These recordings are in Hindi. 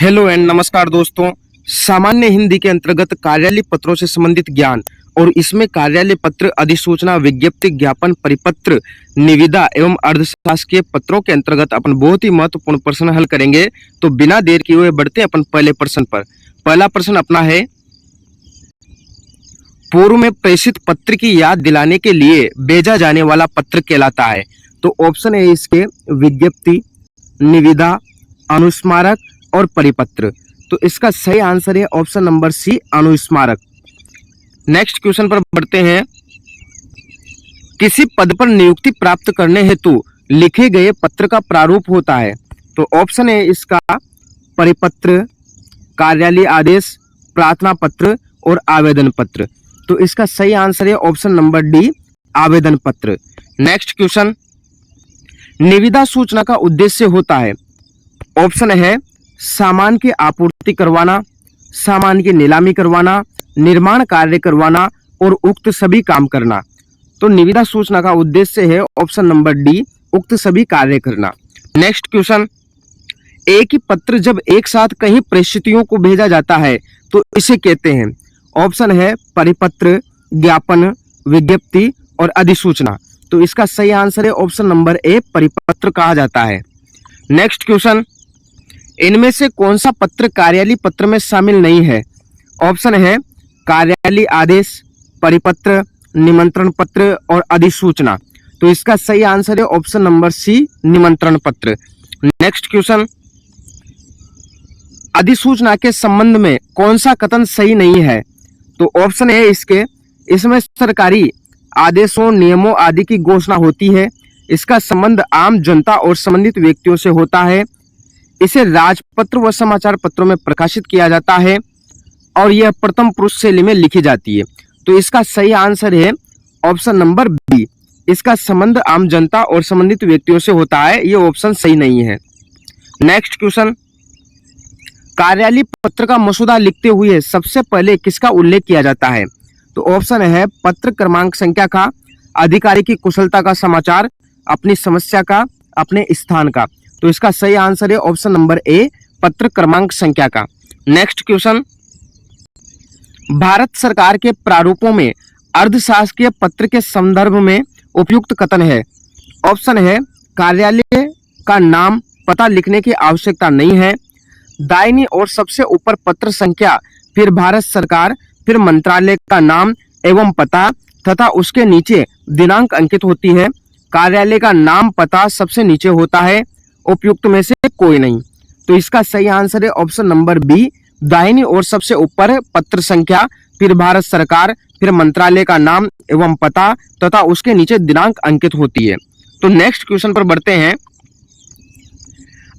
हेलो एंड नमस्कार दोस्तों। सामान्य हिंदी के अंतर्गत कार्यालय पत्रों से संबंधित ज्ञान और इसमें कार्यालय पत्र, अधिसूचना, विज्ञप्ति, ज्ञापन, परिपत्र, निविदा एवं अर्धशासकीय पत्रों के अंतर्गत अपन बहुत ही महत्वपूर्ण प्रश्न हल करेंगे। तो बिना देर किए हुए बढ़ते हैं अपन पहले प्रश्न पर। पहला प्रश्न अपना है, पूर्व में प्रेषित पत्र की याद दिलाने के लिए भेजा जाने वाला पत्र कहलाता है। तो ऑप्शन है इसके विज्ञप्ति, निविदा, अनुस्मारक और परिपत्र। तो इसका सही आंसर है ऑप्शन नंबर सी, अनुस्मारक। नेक्स्ट क्वेश्चन पर बढ़ते हैं। किसी पद पर नियुक्ति प्राप्त करने हेतु लिखे गए पत्र का प्रारूप होता है। तो ऑप्शन है इसका परिपत्र, कार्यालय आदेश, प्रार्थना पत्र और आवेदन पत्र। तो इसका सही आंसर है ऑप्शन नंबर डी, आवेदन पत्र। नेक्स्ट क्वेश्चन, निविदा सूचना का उद्देश्य होता है। ऑप्शन है सामान की आपूर्ति करवाना, सामान की नीलामी करवाना, निर्माण कार्य करवाना और उक्त सभी काम करना। तो निविदा सूचना का उद्देश्य है ऑप्शन नंबर डी, उक्त सभी कार्य करना। नेक्स्ट क्वेश्चन, एक ही पत्र जब एक साथ कई प्रेषितों को भेजा जाता है तो इसे कहते हैं। ऑप्शन है परिपत्र, ज्ञापन, विज्ञप्ति और अधिसूचना। तो इसका सही आंसर है ऑप्शन नंबर ए, परिपत्र कहा जाता है। नेक्स्ट क्वेश्चन, इनमें से कौन सा पत्र कार्यालय पत्र में शामिल नहीं है। ऑप्शन है कार्यालय आदेश, परिपत्र, निमंत्रण पत्र और अधिसूचना। तो इसका सही आंसर है ऑप्शन नंबर सी, निमंत्रण पत्र। नेक्स्ट क्वेश्चन, अधिसूचना के संबंध में कौन सा कथन सही नहीं है। तो ऑप्शन है इसमें सरकारी आदेशों, नियमों आदि की घोषणा होती है। इसका संबंध आम जनता और संबंधित व्यक्तियों से होता है। इसे राजपत्र व समाचार पत्रों में प्रकाशित किया जाता है और यह प्रथम पुरुष शैली में लिखी जाती है। तो इसका सही आंसर है ऑप्शन नंबर बी, इसका संबंध आम जनता और संबंधित व्यक्तियों से होता है। यह ऑप्शन सही नहीं है। नेक्स्ट क्वेश्चन, कार्यालय पत्र का मसौदा लिखते हुए सबसे पहले किसका उल्लेख किया जाता है। तो ऑप्शन है पत्र क्रमांक संख्या का, अधिकारी की कुशलता का समाचार, अपनी समस्या का, अपने स्थान का। तो इसका सही आंसर है ऑप्शन नंबर ए, पत्र क्रमांक संख्या का। नेक्स्ट क्वेश्चन, भारत सरकार के प्रारूपों में अर्धशासकीय पत्र के संदर्भ में उपयुक्त कथन है। ऑप्शन है कार्यालय का नाम, पता लिखने की आवश्यकता नहीं है। दाहिनी और सबसे ऊपर पत्र संख्या, फिर भारत सरकार, फिर मंत्रालय का नाम एवं पता तथा उसके नीचे दिनांक अंकित होती है। कार्यालय का नाम, पता सबसे नीचे होता है। उपयुक्त में से कोई नहीं। तो इसका सही आंसर है ऑप्शन नंबर बी, दाहिनी और सबसे ऊपर पत्र संख्या, फिर भारत सरकार, फिर मंत्रालय का नाम एवं पता तथा उसके नीचे दिनांक अंकित होती है। तो नेक्स्ट क्वेश्चन पर बढ़ते हैं।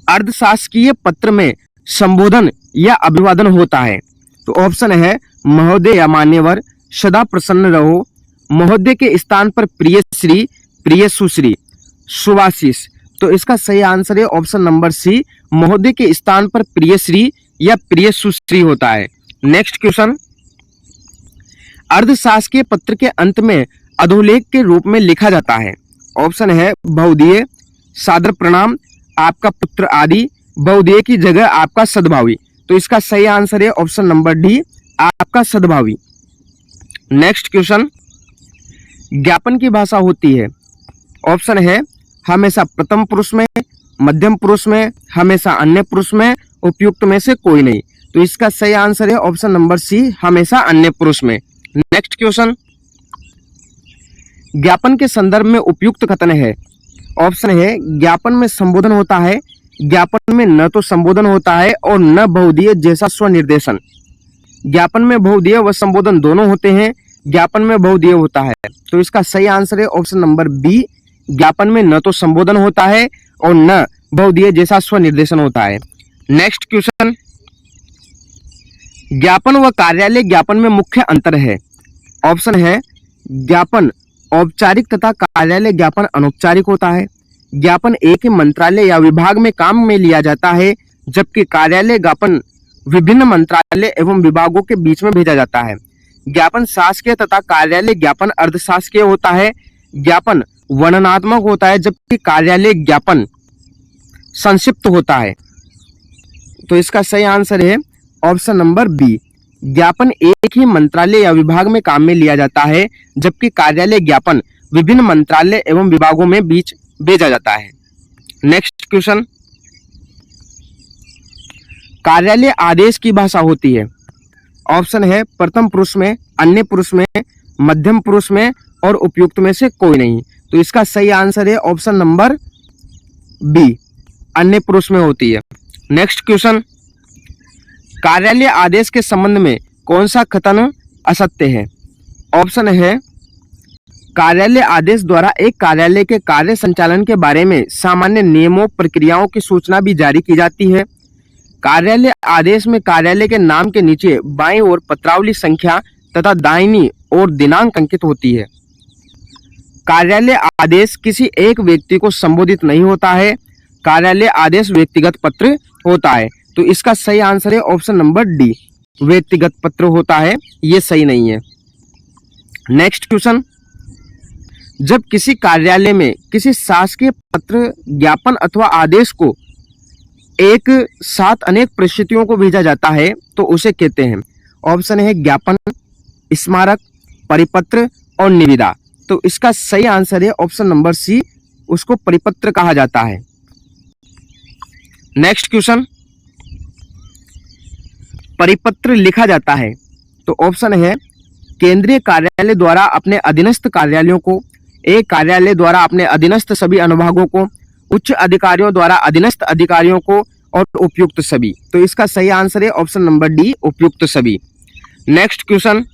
अर्धशासकीय पत्र में संबोधन या अभिवादन होता है। तो ऑप्शन है महोदय या मान्यवर, सदा प्रसन्न रहो, महोदय के स्थान पर प्रिय श्री, प्रिय सुश्री, शुभाशीष। तो इसका सही आंसर है ऑप्शन नंबर सी, महोदय के स्थान पर प्रिय श्री या प्रिय सुश्री होता है। नेक्स्ट क्वेश्चन, अर्धशासकीय पत्र के अंत में अधोलेख के रूप में लिखा जाता है। ऑप्शन है बहुधीय, सादर प्रणाम, आपका पुत्र आदि, बहुधीय की जगह आपका सद्भावी। तो इसका सही आंसर है ऑप्शन नंबर डी, आपका सद्भावी। नेक्स्ट क्वेश्चन, ज्ञापन की भाषा होती है। ऑप्शन है हमेशा प्रथम पुरुष में, मध्यम पुरुष में, हमेशा अन्य पुरुष में, उपयुक्त में से कोई नहीं। तो इसका सही आंसर है ऑप्शन नंबर सी, हमेशा अन्य पुरुष में। नेक्स्ट क्वेश्चन, ज्ञापन के संदर्भ में उपयुक्त कथन है। ऑप्शन है ज्ञापन में संबोधन होता है। ज्ञापन में न तो संबोधन होता है और न बहुधीय जैसा स्वनिर्देशन। ज्ञापन में बहुधीय व संबोधन दोनों होते हैं, ज्ञापन में बहुधीय होता है। तो इसका सही आंसर है ऑप्शन नंबर बी, ज्ञापन में न तो संबोधन होता है और न बहुधीय जैसा स्वनिर्देशन होता है। नेक्स्ट क्वेश्चन, ज्ञापन व कार्यालय ज्ञापन में मुख्य अंतर है। ऑप्शन है ज्ञापन औपचारिक तथा कार्यालय ज्ञापन अनौपचारिक होता है। ज्ञापन एक ही मंत्रालय या विभाग में काम में लिया जाता है, जबकि कार्यालय ज्ञापन विभिन्न मंत्रालय एवं विभागों के बीच में भेजा जाता है। ज्ञापन शासकीय तथा कार्यालय ज्ञापन अर्धशासकीय होता है। ज्ञापन वर्णनात्मक होता है, जबकि कार्यालय ज्ञापन संक्षिप्त होता है। तो इसका सही आंसर है ऑप्शन नंबर बी। ज्ञापन एक ही मंत्रालय या विभाग में काम में लिया जाता है, जबकि कार्यालय ज्ञापन विभिन्न मंत्रालय एवं विभागों में बीच भेजा जाता है। नेक्स्ट क्वेश्चन, कार्यालय आदेश की भाषा होती है। ऑप्शन है प्रथम पुरुष में, अन्य पुरुष में, मध्यम पुरुष में और उपयुक्त में से कोई नहीं। तो इसका सही आंसर है ऑप्शन नंबर बी, अन्य पुरुष में होती है। नेक्स्ट क्वेश्चन, कार्यालय आदेश के संबंध में कौन सा कथन असत्य है। ऑप्शन है कार्यालय आदेश द्वारा एक कार्यालय के कार्य संचालन के बारे में सामान्य नियमों प्रक्रियाओं की सूचना भी जारी की जाती है। कार्यालय आदेश में कार्यालय के नाम के नीचे बाईं ओर पत्रावली संख्या तथा दाहिनी ओर दिनांक अंकित होती है। कार्यालय आदेश किसी एक व्यक्ति को संबोधित नहीं होता है। कार्यालय आदेश व्यक्तिगत पत्र होता है। तो इसका सही आंसर है ऑप्शन नंबर डी, व्यक्तिगत पत्र होता है, ये सही नहीं है। नेक्स्ट क्वेश्चन, जब किसी कार्यालय में किसी शासकीय पत्र, ज्ञापन अथवा आदेश को एक साथ अनेक परिस्थितियों को भेजा जाता है तो उसे कहते हैं। ऑप्शन है ज्ञापन, स्मारक, परिपत्र और निविदा। तो इसका सही आंसर है ऑप्शन नंबर सी, उसको परिपत्र कहा जाता है। नेक्स्ट क्वेश्चन, परिपत्र लिखा जाता है। तो ऑप्शन है केंद्रीय कार्यालय द्वारा अपने अधीनस्थ कार्यालयों को, एक कार्यालय द्वारा अपने अधीनस्थ सभी अनुभागों को, उच्च अधिकारियों द्वारा अधीनस्थ अधिकारियों को और उपयुक्त सभी। तो इसका सही आंसर है ऑप्शन नंबर डी, उपयुक्त सभी। नेक्स्ट क्वेश्चन,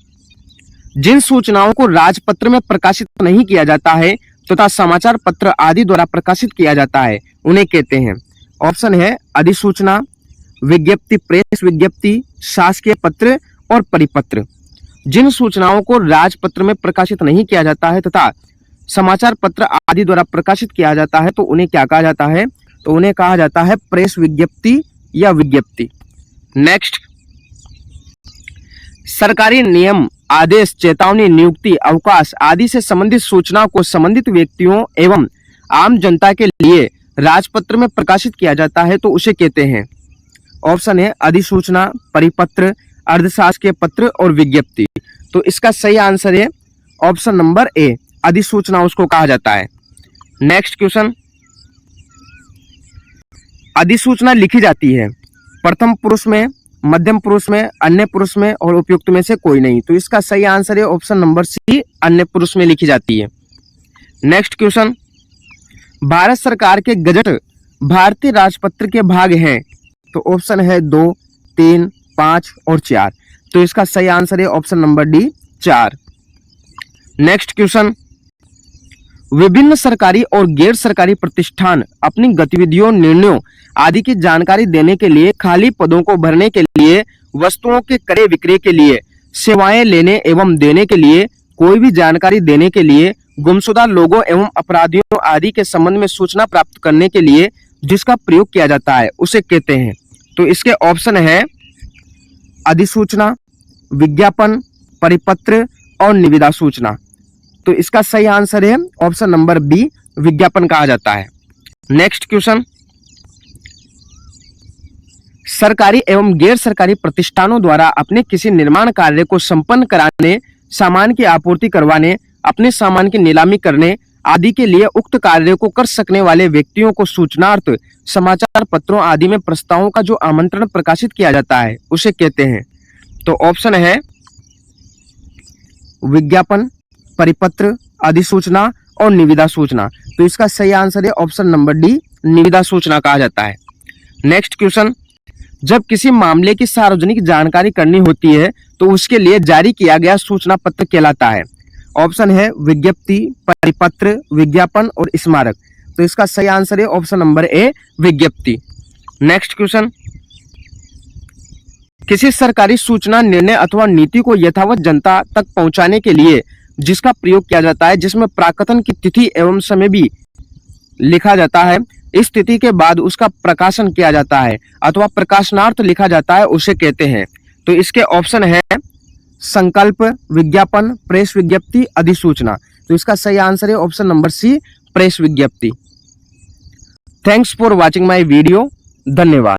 जिन सूचनाओं को राजपत्र में प्रकाशित नहीं किया जाता है तथा समाचार पत्र आदि द्वारा प्रकाशित किया जाता है उन्हें कहते हैं। ऑप्शन है अधिसूचना, विज्ञप्ति, प्रेस विज्ञप्ति, शासकीय पत्र और परिपत्र। जिन सूचनाओं को राजपत्र में प्रकाशित नहीं किया जाता है तथा समाचार पत्र आदि द्वारा प्रकाशित किया जाता है तो उन्हें क्या कहा जाता है, तो उन्हें कहा जाता है प्रेस विज्ञप्ति या विज्ञप्ति। नेक्स्ट, सरकारी नियम, आदेश, चेतावनी, नियुक्ति, अवकाश आदि से संबंधित सूचना को संबंधित व्यक्तियों एवं आम जनता के लिए राजपत्र में प्रकाशित किया जाता है तो उसे कहते हैं। ऑप्शन है अधिसूचना, परिपत्र, अर्धशासकीय पत्र और विज्ञप्ति। तो इसका सही आंसर है ऑप्शन नंबर ए, अधिसूचना उसको कहा जाता है। नेक्स्ट क्वेश्चन, अधिसूचना लिखी जाती है प्रथम पुरुष में, मध्यम पुरुष में, अन्य पुरुष में और उपयुक्त में से कोई नहीं। तो इसका सही आंसर है ऑप्शन नंबर सी, अन्य पुरुष में लिखी जाती है। नेक्स्ट क्वेश्चन, भारत सरकार के गजट भारतीय राजपत्र के भाग हैं। तो ऑप्शन है 2, 3, 5 और 4। तो इसका सही आंसर है option number D, 4। Next question, विभिन्न सरकारी और गैर सरकारी प्रतिष्ठान अपनी गतिविधियों, निर्णयों आदि की जानकारी देने के लिए, खाली पदों को भरने के लिए, वस्तुओं के क्रय विक्रय के लिए, सेवाएं लेने एवं देने के लिए, कोई भी जानकारी देने के लिए, गुमशुदा लोगों एवं अपराधियों आदि के संबंध में सूचना प्राप्त करने के लिए जिसका प्रयोग किया जाता है उसे कहते हैं। तो इसके ऑप्शन है अधिसूचना, विज्ञापन, परिपत्र और निविदा सूचना। तो इसका सही आंसर है ऑप्शन नंबर बी, विज्ञापन कहा जाता है। नेक्स्ट क्वेश्चन, सरकारी एवं गैर सरकारी प्रतिष्ठानों द्वारा अपने किसी निर्माण कार्य को संपन्न कराने, सामान की आपूर्ति करवाने, अपने सामान की नीलामी करने आदि के लिए उक्त कार्य को कर सकने वाले व्यक्तियों को सूचनार्थ समाचार पत्रों आदि में प्रस्तावों का जो आमंत्रण प्रकाशित किया जाता है उसे कहते हैं। तो ऑप्शन है विज्ञापन, परिपत्र, अधिसूचना और निविदा सूचना। तो इसका सही आंसर है ऑप्शन नंबर डी, निविदा सूचना कहा जाता है। नेक्स्ट क्वेश्चन, जब किसी मामले की सार्वजनिक जानकारी करनी होती है तो उसके लिए जारी किया गया सूचना पत्र कहलाता है। ऑप्शन है विज्ञप्ति, परिपत्र, विज्ञापन और स्मारक। तो इसका सही आंसर है ऑप्शन नंबर ए, विज्ञप्ति। नेक्स्ट क्वेश्चन, किसी सरकारी सूचना, निर्णय अथवा नीति को यथावत जनता तक पहुंचाने के लिए जिसका प्रयोग किया जाता है, जिसमें प्राकथन की तिथि एवं समय भी लिखा जाता है, इस तिथि के बाद उसका प्रकाशन किया जाता है अथवा प्रकाशनार्थ लिखा जाता है, उसे कहते हैं। तो इसके ऑप्शन है संकल्प, विज्ञापन, प्रेस विज्ञप्ति, अधिसूचना। तो इसका सही आंसर है ऑप्शन नंबर सी, प्रेस विज्ञप्ति। Thanks for watching my video. धन्यवाद।